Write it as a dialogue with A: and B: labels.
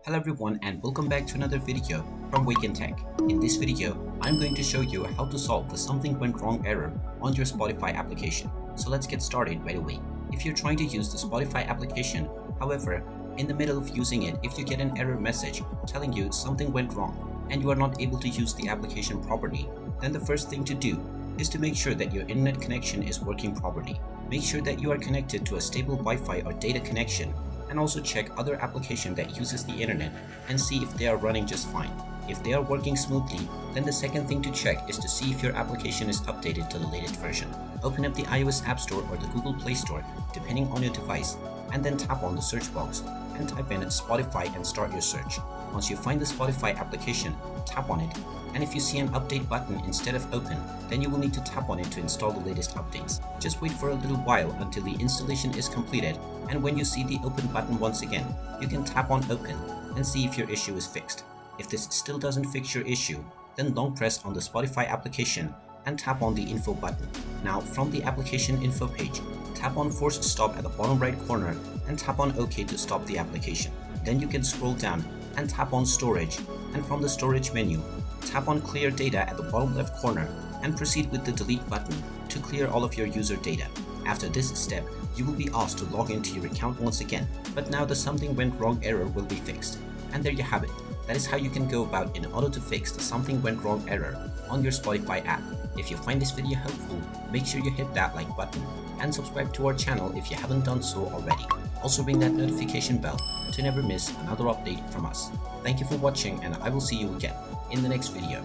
A: Hello everyone and welcome back to another video from Wake&Tech. In this video, I'm going to show you how to solve the something went wrong error on your Spotify application. So let's get started right away. If you're trying to use the Spotify application, however, in the middle of using it, if you get an error message telling you something went wrong and you are not able to use the application properly, then the first thing to do is to make sure that your internet connection is working properly. Make sure that you are connected to a stable Wi-Fi or data connection, and also check other applications that uses the internet and see if they are running just fine. If they are working smoothly, then the second thing to check is to see if your application is updated to the latest version. Open up the iOS App Store or the Google Play Store depending on your device, and then tap on the search box and type in Spotify and start your search. Once you find the Spotify application, tap on it, and if you see an update button instead of open, then you will need to tap on it to install the latest updates. Just wait for a little while until the installation is completed, and when you see the open button once again, you can tap on open and see if your issue is fixed. If this still doesn't fix your issue, then long press on the Spotify application and tap on the info button. Now from the application info page, tap on force stop at the bottom right corner and tap on OK to stop the application. Then you can scroll down and tap on storage, and from the storage menu, tap on clear data at the bottom left corner and proceed with the delete button to clear all of your user data. After this step, you will be asked to log into your account once again, but now the something went wrong error will be fixed. And there you have it. That is how you can go about in order to fix the something went wrong error on your Spotify app. If you find this video helpful, make sure you hit that like button and subscribe to our channel if you haven't done so already. Also ring that notification bell to never miss another update from us. Thank you for watching, and I will see you again in the next video.